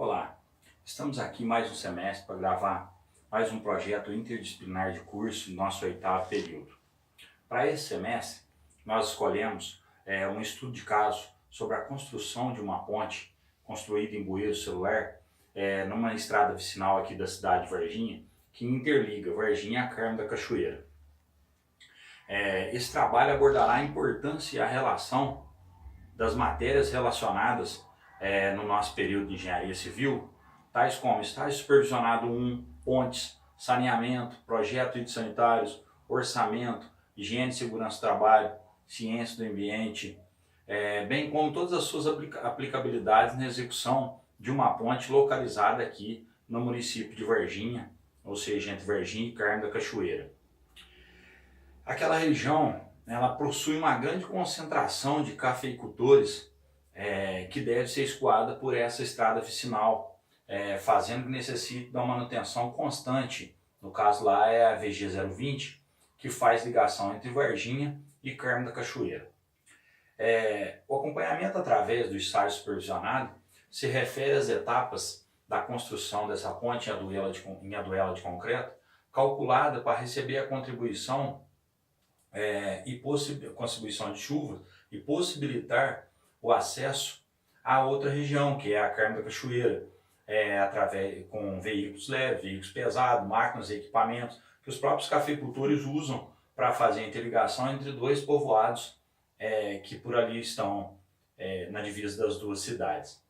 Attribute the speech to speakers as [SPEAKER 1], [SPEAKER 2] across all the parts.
[SPEAKER 1] Olá, estamos aqui mais um semestre para gravar mais um projeto interdisciplinar de curso, nosso oitavo período. Para esse semestre, nós escolhemos um estudo de caso sobre a construção de uma ponte construída em bueiro celular numa estrada vicinal aqui da cidade de Varginha, que interliga Varginha a Carmo da Cachoeira. Esse trabalho abordará a importância e a relação das matérias relacionadas no nosso período de engenharia civil, tais como estágio supervisionado 1, pontes, saneamento, projeto de sanitários, orçamento, higiene e segurança do trabalho, ciência do ambiente, bem como todas as suas aplicabilidades na execução de uma ponte localizada aqui no município de Varginha, ou seja, entre Varginha e Carmo da Cachoeira. Aquela região, ela possui uma grande concentração de cafeicultores que deve ser escoada por essa estrada vicinal, fazendo que necessite de uma manutenção constante. No caso lá é a VG 020, que faz ligação entre Varginha e Carmo da Cachoeira. O acompanhamento através do estágio supervisionado se refere às etapas da construção dessa ponte em aduela de concreto, calculada para receber a contribuição contribuição de chuva e possibilitar o acesso a outra região, que é a Carmo da Cachoeira, com veículos leves, veículos pesados, máquinas e equipamentos que os próprios cafeicultores usam para fazer a interligação entre dois povoados que por ali estão na divisa das duas cidades.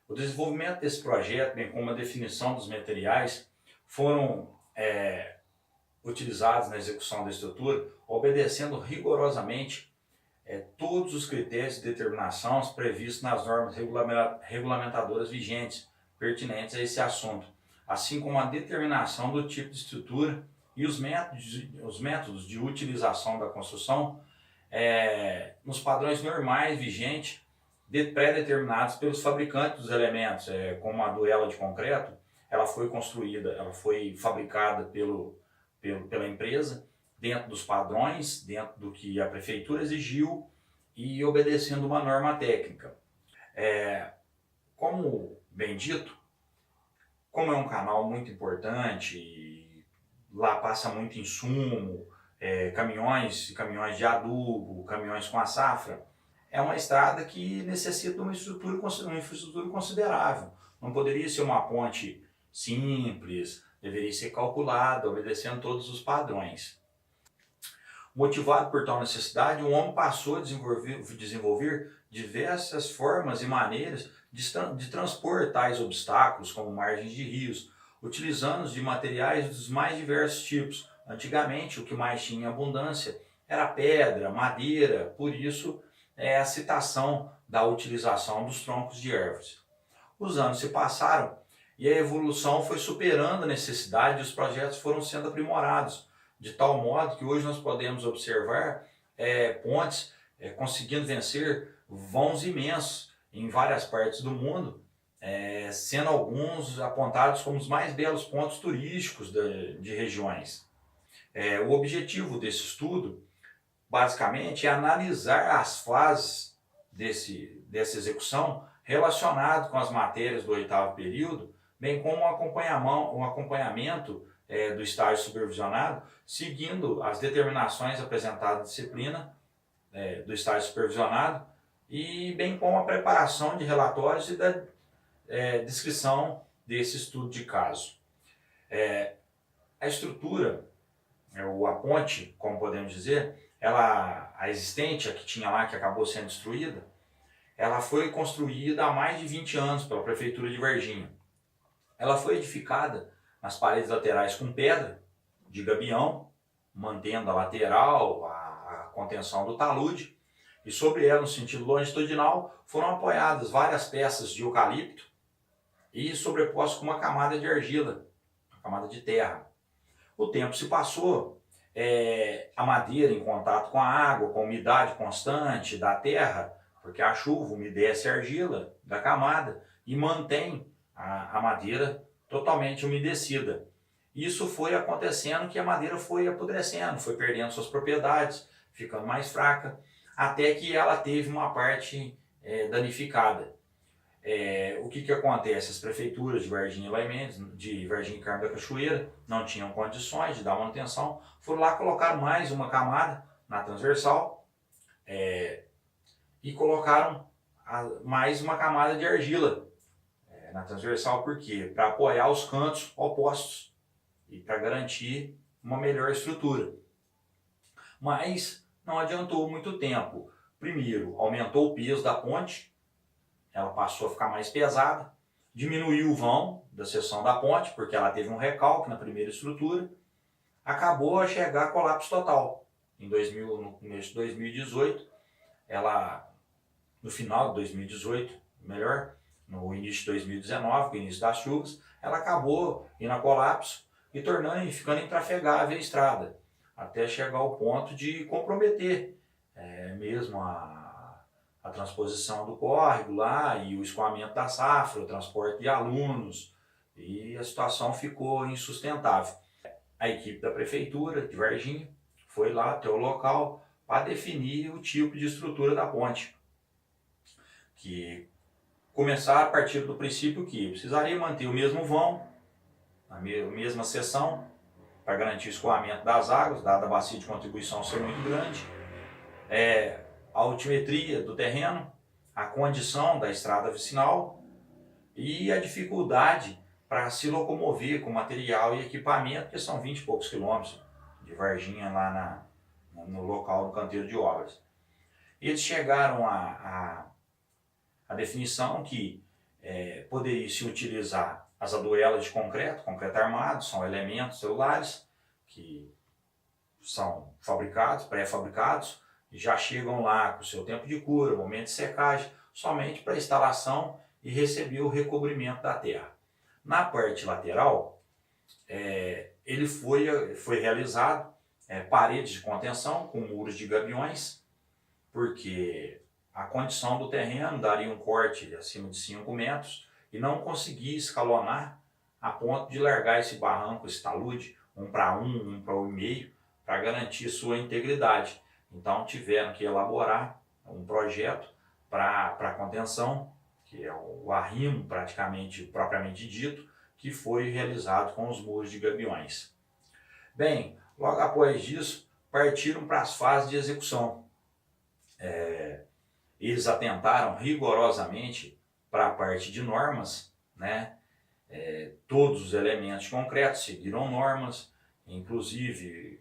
[SPEAKER 1] O desenvolvimento desse projeto, bem como a definição dos materiais, foram utilizados na execução da estrutura, obedecendo rigorosamente todos os critérios de determinação previstos nas normas regulamentadoras vigentes pertinentes a esse assunto, assim como a determinação do tipo de estrutura e os métodos de utilização da construção nos padrões normais vigentes pré-determinados pelos fabricantes dos elementos, como a duela de concreto. Ela foi fabricada pela empresa, dentro dos padrões, dentro do que a prefeitura exigiu e obedecendo uma norma técnica. Como bem dito, como é um canal muito importante, lá passa muito insumo, caminhões de adubo, caminhões com a safra, é uma estrada que necessita de uma infraestrutura considerável. Não poderia ser uma ponte simples, deveria ser calculada, obedecendo todos os padrões. Motivado por tal necessidade, o homem passou a desenvolver diversas formas e maneiras de transpor tais obstáculos, como margens de rios, utilizando de materiais dos mais diversos tipos. Antigamente, o que mais tinha em abundância era pedra, madeira, por isso a citação da utilização dos troncos de árvores. Os anos se passaram e a evolução foi superando a necessidade e os projetos foram sendo aprimorados, de tal modo que hoje nós podemos observar pontes conseguindo vencer vãos imensos em várias partes do mundo, sendo alguns apontados como os mais belos pontos turísticos de regiões. O objetivo desse estudo, basicamente, é analisar as fases dessa execução relacionado com as matérias do oitavo período, bem como um acompanhamento do estágio supervisionado, seguindo as determinações apresentadas na disciplina do estágio supervisionado, e bem como a preparação de relatórios e da descrição desse estudo de caso. A estrutura, a ponte, como podemos dizer, a existente, a que tinha lá, que acabou sendo destruída, ela foi construída há mais de 20 anos pela Prefeitura de Varginha. Ela foi edificada nas paredes laterais com pedra de gabião, mantendo a lateral, a contenção do talude, e sobre ela, no sentido longitudinal, foram apoiadas várias peças de eucalipto e sobrepostas com uma camada de argila, uma camada de terra. O tempo se passou, a madeira em contato com a água, com a umidade constante da terra, porque a chuva umedece a argila da camada e mantém a madeira totalmente umedecida. Isso foi acontecendo que a madeira foi apodrecendo, foi perdendo suas propriedades, ficando mais fraca, até que ela teve uma parte danificada. O que acontece? As prefeituras de Varginha e Lai Mendes, de Varginha e Carmo da Cachoeira, não tinham condições de dar manutenção, foram lá colocar mais uma camada na transversal e colocaram mais uma camada de argila na transversal, por quê? Para apoiar os cantos opostos e para garantir uma melhor estrutura. Mas não adiantou muito tempo. Primeiro, aumentou o peso da ponte, ela passou a ficar mais pesada, diminuiu o vão da seção da ponte, porque ela teve um recalque na primeira estrutura, acabou a chegar a colapso total. No começo de 2018, no final de 2018, melhor, no início de 2019, com o início das chuvas, ela acabou indo a colapso e ficando intrafegável a estrada, até chegar ao ponto de comprometer mesmo a transposição do córrego lá e o escoamento da safra, o transporte de alunos, e a situação ficou insustentável. A equipe da prefeitura de Varginha foi lá até o local para definir o tipo de estrutura da ponte, que começaram a partir do princípio que precisaria manter o mesmo vão, a mesma seção, para garantir o escoamento das águas, dada a bacia de contribuição ser muito grande, a altimetria do terreno, a condição da estrada vicinal e a dificuldade para se locomover com material e equipamento, que são 20 e poucos quilômetros de Varginha lá no local do canteiro de obras. Eles chegaram à definição que poderia se utilizar as aduelas de concreto armado, são elementos celulares que são fabricados, pré-fabricados, e já chegam lá com o seu tempo de cura, momento de secagem, somente para instalação e receber o recobrimento da terra. Na parte lateral, ele foi realizado paredes de contenção com muros de gabiões, porque a condição do terreno daria um corte acima de 5 metros e não conseguia escalonar a ponto de largar esse barranco, esse talude, 1 para 1, 1 para 1,5, para garantir sua integridade. Então tiveram que elaborar um projeto para contenção, que é o arrimo propriamente dito, que foi realizado com os muros de gabiões. Bem, logo após isso, partiram para as fases de execução. Eles atentaram rigorosamente para a parte de normas, né? Todos os elementos concretos seguiram normas, inclusive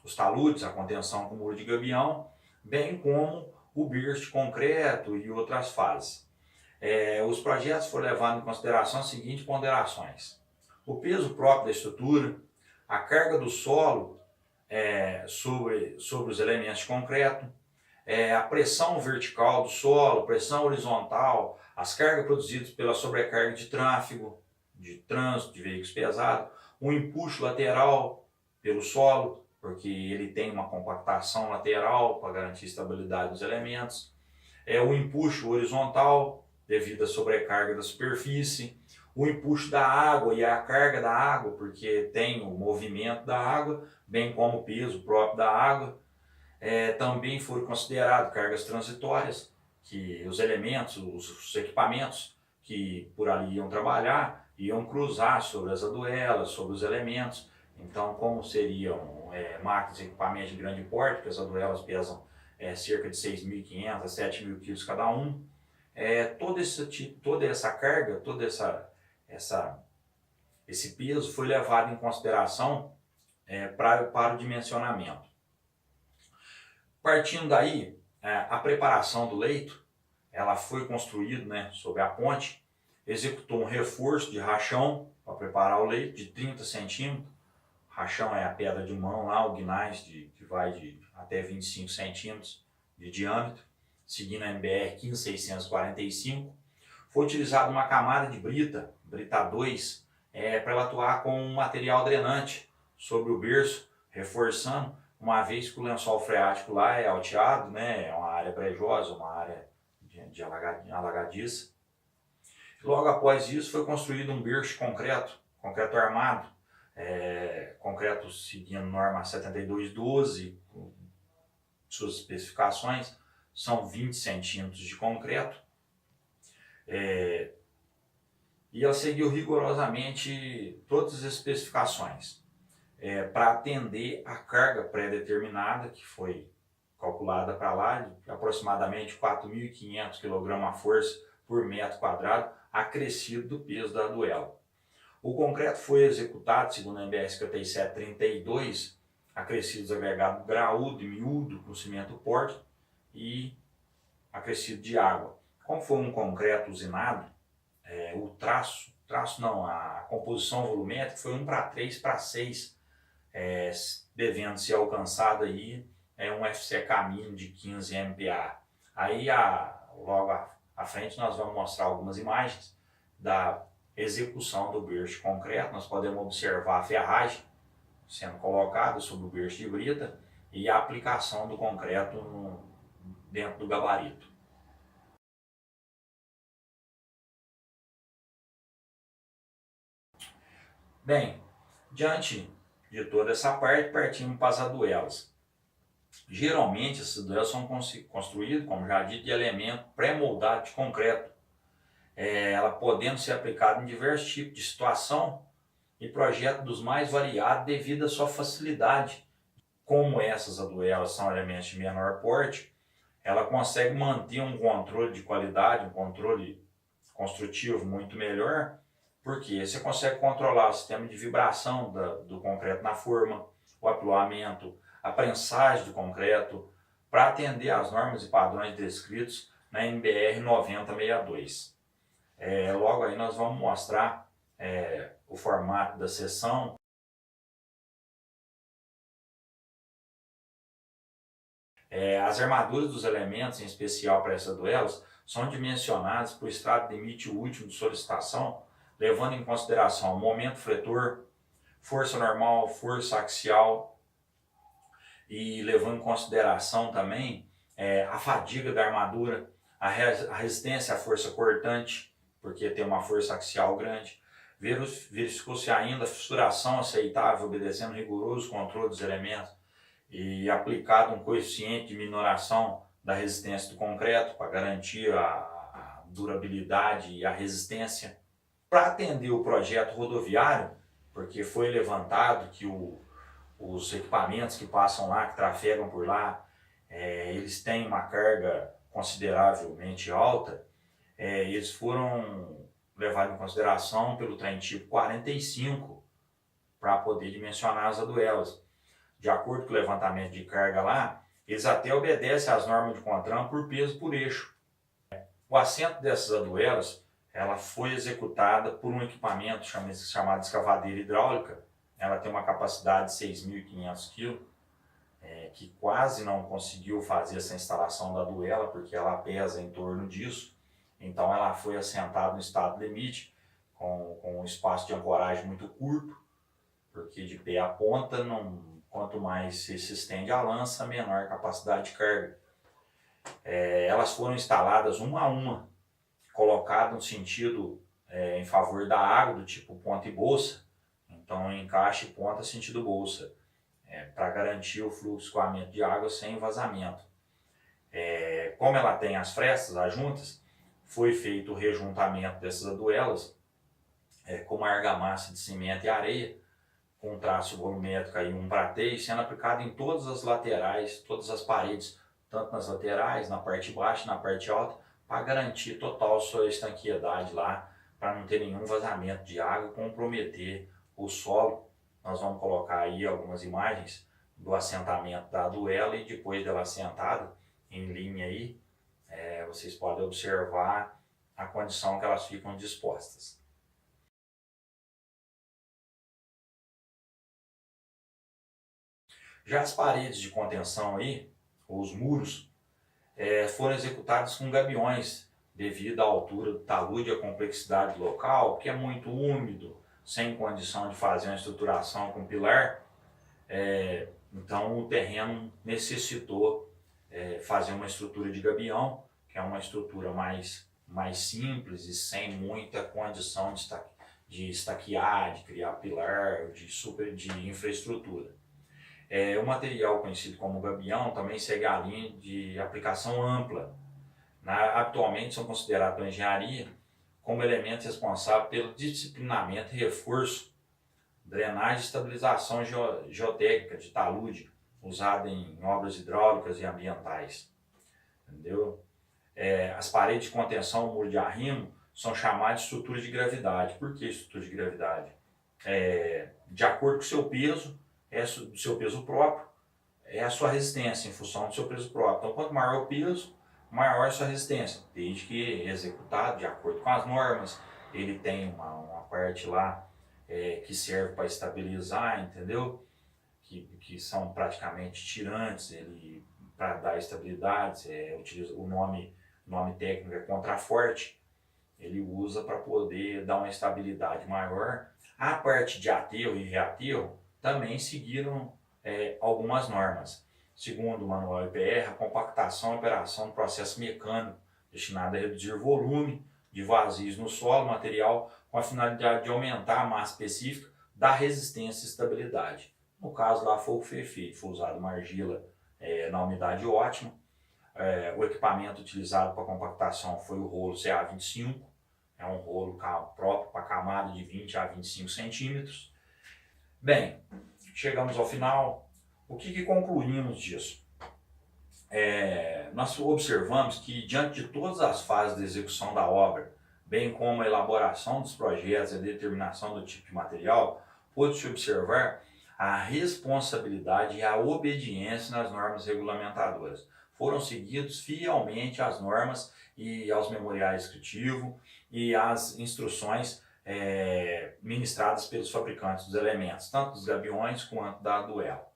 [SPEAKER 1] os taludes, a contenção com muro de gabião, bem como o berço de concreto e outras fases. Os projetos foram levando em consideração as seguintes ponderações: o peso próprio da estrutura, a carga do solo sobre os elementos de concreto, a pressão vertical do solo, pressão horizontal, as cargas produzidas pela sobrecarga de tráfego, de trânsito, de veículos pesados, o empuxo lateral pelo solo, porque ele tem uma compactação lateral para garantir a estabilidade dos elementos, o empuxo horizontal devido à sobrecarga da superfície, o empuxo da água e a carga da água, porque tem o movimento da água, bem como o peso próprio da água. Também foram consideradas cargas transitórias, que os elementos, os equipamentos que por ali iam trabalhar, iam cruzar sobre as aduelas, sobre os elementos. Então, como seriam máquinas e equipamentos de grande porte, porque as aduelas pesam cerca de 6.500 a 7.000 quilos cada um, toda essa carga, esse peso foi levado em consideração para o dimensionamento. Partindo daí, a preparação do leito, ela foi construída sobre a ponte, executou um reforço de rachão para preparar o leito de 30 centímetros. Rachão é a pedra de mão lá, o guinais que vai de até 25 centímetros de diâmetro, seguindo a MBR 15645. Foi utilizada uma camada de brita 2, para ela atuar com um material drenante sobre o berço, reforçando, uma vez que o lençol freático lá é alteado, né, é uma área brejosa, uma área de alagadiça. Logo após isso foi construído um berço de concreto armado, concreto seguindo norma 7212, suas especificações, são 20 centímetros de concreto, E ela seguiu rigorosamente todas as especificações para atender a carga pré-determinada, que foi calculada para lá, de aproximadamente 4.500 kg a força por metro quadrado, acrescido do peso da duela. O concreto foi executado, segundo a NBR 5732, acrescidos agregados graúdo e miúdo com cimento porte e acrescido de água. Como foi um concreto usinado, a composição volumétrica foi 1:3:6, devendo ser alcançado aí um FCK mínimo de 15 MPa. Aí logo à frente nós vamos mostrar algumas imagens da execução do berço de concreto. Nós podemos observar a ferragem sendo colocada sobre o berço de brita e a aplicação do concreto dentro do gabarito. Bem, diante de toda essa parte, partimos para as aduelas. Geralmente, essas aduelas são construídas, como já dito, de elemento pré-moldado de concreto, ela podendo ser aplicada em diversos tipos de situação e projeto dos mais variados devido à sua facilidade. Como essas aduelas são elementos de menor porte, ela consegue manter um controle de qualidade, um controle construtivo muito melhor, porque você consegue controlar o sistema de vibração do concreto na forma, o apilamento, a prensagem do concreto, para atender às normas e padrões descritos na NBR 9062. Logo aí nós vamos mostrar o formato da seção. As armaduras dos elementos, em especial para essas duelas, são dimensionadas para o estrado de limite último de solicitação, levando em consideração o momento fletor, força normal, força axial e levando em consideração também a fadiga da armadura, a resistência à força cortante, porque tem uma força axial grande. Verificou-se ainda a fissuração aceitável, obedecendo rigoroso controle dos elementos e aplicado um coeficiente de minoração da resistência do concreto para garantir a durabilidade e a resistência. Para atender o projeto rodoviário, porque foi levantado que os equipamentos que passam lá, que trafegam por lá, eles têm uma carga consideravelmente alta, eles foram levados em consideração pelo trem tipo 45 para poder dimensionar as aduelas. De acordo com o levantamento de carga lá, eles até obedecem às normas de CONTRAN por peso por eixo. O assento dessas aduelas, ela foi executada por um equipamento chamado escavadeira hidráulica. Ela tem uma capacidade de 6.500 kg, que quase não conseguiu fazer essa instalação da duela, porque ela pesa em torno disso. Então ela foi assentada no estado limite, com um espaço de ancoragem muito curto, porque de pé a ponta, quanto mais se estende a lança, menor a capacidade de carga. Elas foram instaladas uma a uma, colocadas no sentido em favor da água, do tipo ponta e bolsa. Então encaixe ponta sentido bolsa, para garantir o fluxo de escoamento de água sem vazamento. Como ela tem as frestas, as juntas, foi feito o rejuntamento dessas aduelas com uma argamassa de cimento e areia, com um traço volumétrico aí 1:3, sendo aplicado em todas as laterais, todas as paredes, tanto nas laterais, na parte baixa, na parte alta, para garantir total sua estanqueidade lá, para não ter nenhum vazamento de água e comprometer o solo. Nós vamos colocar aí algumas imagens do assentamento da duela e depois dela assentada em linha aí, vocês podem observar a condição que elas ficam dispostas. Já as paredes de contenção aí, ou os muros, foram executados com gabiões devido à altura do talude e à complexidade local, que é muito úmido, sem condição de fazer uma estruturação com pilar. Então o terreno necessitou fazer uma estrutura de gabião, que é uma estrutura mais simples e sem muita condição de estaquear, de criar pilar, de infraestrutura. O material conhecido como gabião também segue a linha de aplicação ampla. Atualmente são considerados pela engenharia como elemento responsável pelo disciplinamento e reforço, drenagem e estabilização geotécnica de talude, usada em obras hidráulicas e ambientais. Entendeu? As paredes de contenção, o muro de arrimo, são chamadas de estrutura de gravidade. Por que estrutura de gravidade? De acordo com o seu peso, do seu peso próprio, é a sua resistência em função do seu peso próprio. Então, quanto maior o peso, maior a sua resistência, desde que executado de acordo com as normas. Ele tem uma parte lá que serve para estabilizar, entendeu? Que são praticamente tirantes, ele para dar estabilidade, utiliza o nome técnico é contraforte, ele usa para poder dar uma estabilidade maior. A parte de aterro e reaterro também seguiram algumas normas. Segundo o manual IPR, a compactação e operação do processo mecânico destinado a reduzir o volume de vazios no solo material com a finalidade de aumentar a massa específica da resistência e estabilidade. No caso lá foi o que foi feito, foi usado uma argila na umidade ótima. O equipamento utilizado para compactação foi o rolo CA25, é um rolo próprio para camada de 20 a 25 centímetros. Bem, chegamos ao final. O que concluímos disso? Nós observamos que, diante de todas as fases de execução da obra, bem como a elaboração dos projetos e a determinação do tipo de material, pôde-se observar a responsabilidade e a obediência nas normas regulamentadoras. Foram seguidos fielmente as normas e aos memoriais descritivos e às instruções ministradas pelos fabricantes dos elementos, tanto dos gabiões quanto da Duela.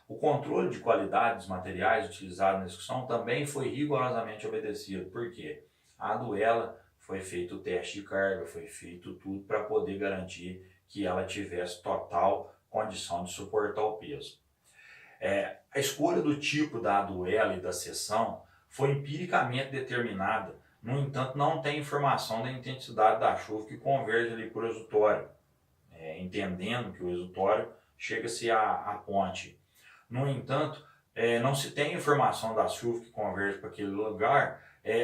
[SPEAKER 1] O controle de qualidade dos materiais utilizados na execução também foi rigorosamente obedecido, porque a Duela foi feito o teste de carga, foi feito tudo para poder garantir que ela tivesse total condição de suportar o peso. A escolha do tipo da Duela e da seção foi empiricamente determinada. No entanto, não tem informação da intensidade da chuva que converge ali por exutório, entendendo que o exutório chega-se à ponte. No entanto, não se tem informação da chuva que converge para aquele lugar,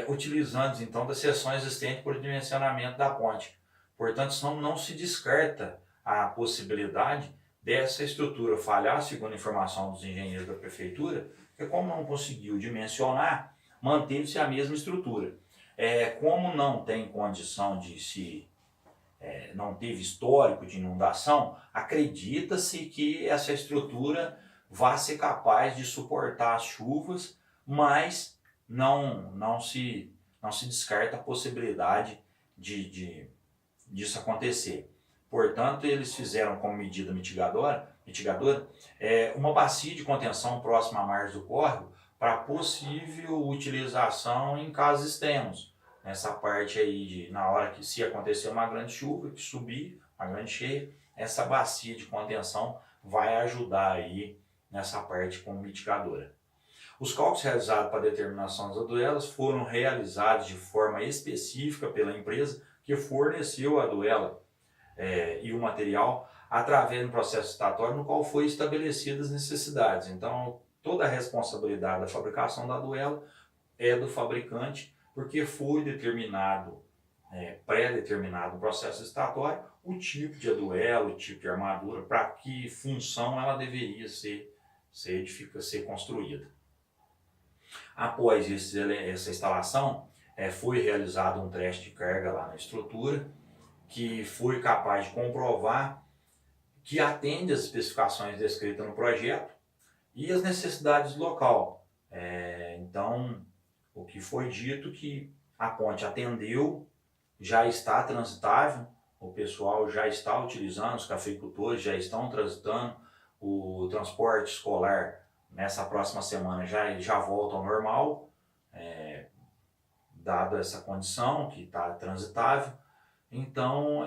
[SPEAKER 1] utilizando então da seção existente por dimensionamento da ponte. Portanto, não se descarta a possibilidade dessa estrutura falhar, segundo a informação dos engenheiros da prefeitura, porque como não conseguiu dimensionar, manteve-se a mesma estrutura. Como não tem condição de não teve histórico de inundação, acredita-se que essa estrutura vai ser capaz de suportar as chuvas, mas não se descarta a possibilidade disso acontecer. Portanto, eles fizeram como medida mitigadora uma bacia de contenção próxima à margem do córrego para possível utilização em casos extremos. Nessa parte aí, na hora que se acontecer uma grande chuva, que subir, uma grande cheia, essa bacia de contenção vai ajudar aí nessa parte como mitigadora. Os cálculos realizados para a determinação das duelas foram realizados de forma específica pela empresa que forneceu a duela e o material através do processo licitatório no qual foi estabelecidas as necessidades. Então, toda a responsabilidade da fabricação da duela é do fabricante, porque foi determinado, pré-determinado no processo licitatório, o tipo de duela, o tipo de armadura, para que função ela deveria ser construída. Após essa instalação, foi realizado um teste de carga lá na estrutura, que foi capaz de comprovar que atende às especificações descritas no projeto e as necessidades do local. Então, o que foi dito que a ponte atendeu, já está transitável, o pessoal já está utilizando, os cafeicultores já estão transitando, o transporte escolar nessa próxima semana já volta ao normal, dado essa condição que está transitável. Então,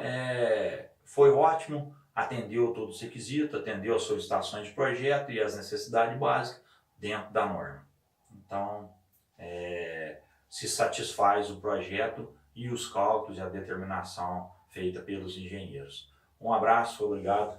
[SPEAKER 1] foi ótimo, atendeu todos os requisitos, atendeu as solicitações de projeto e as necessidades básicas dentro da norma. Então, se satisfaz o projeto e os cálculos e a determinação feita pelos engenheiros. Um abraço, obrigado.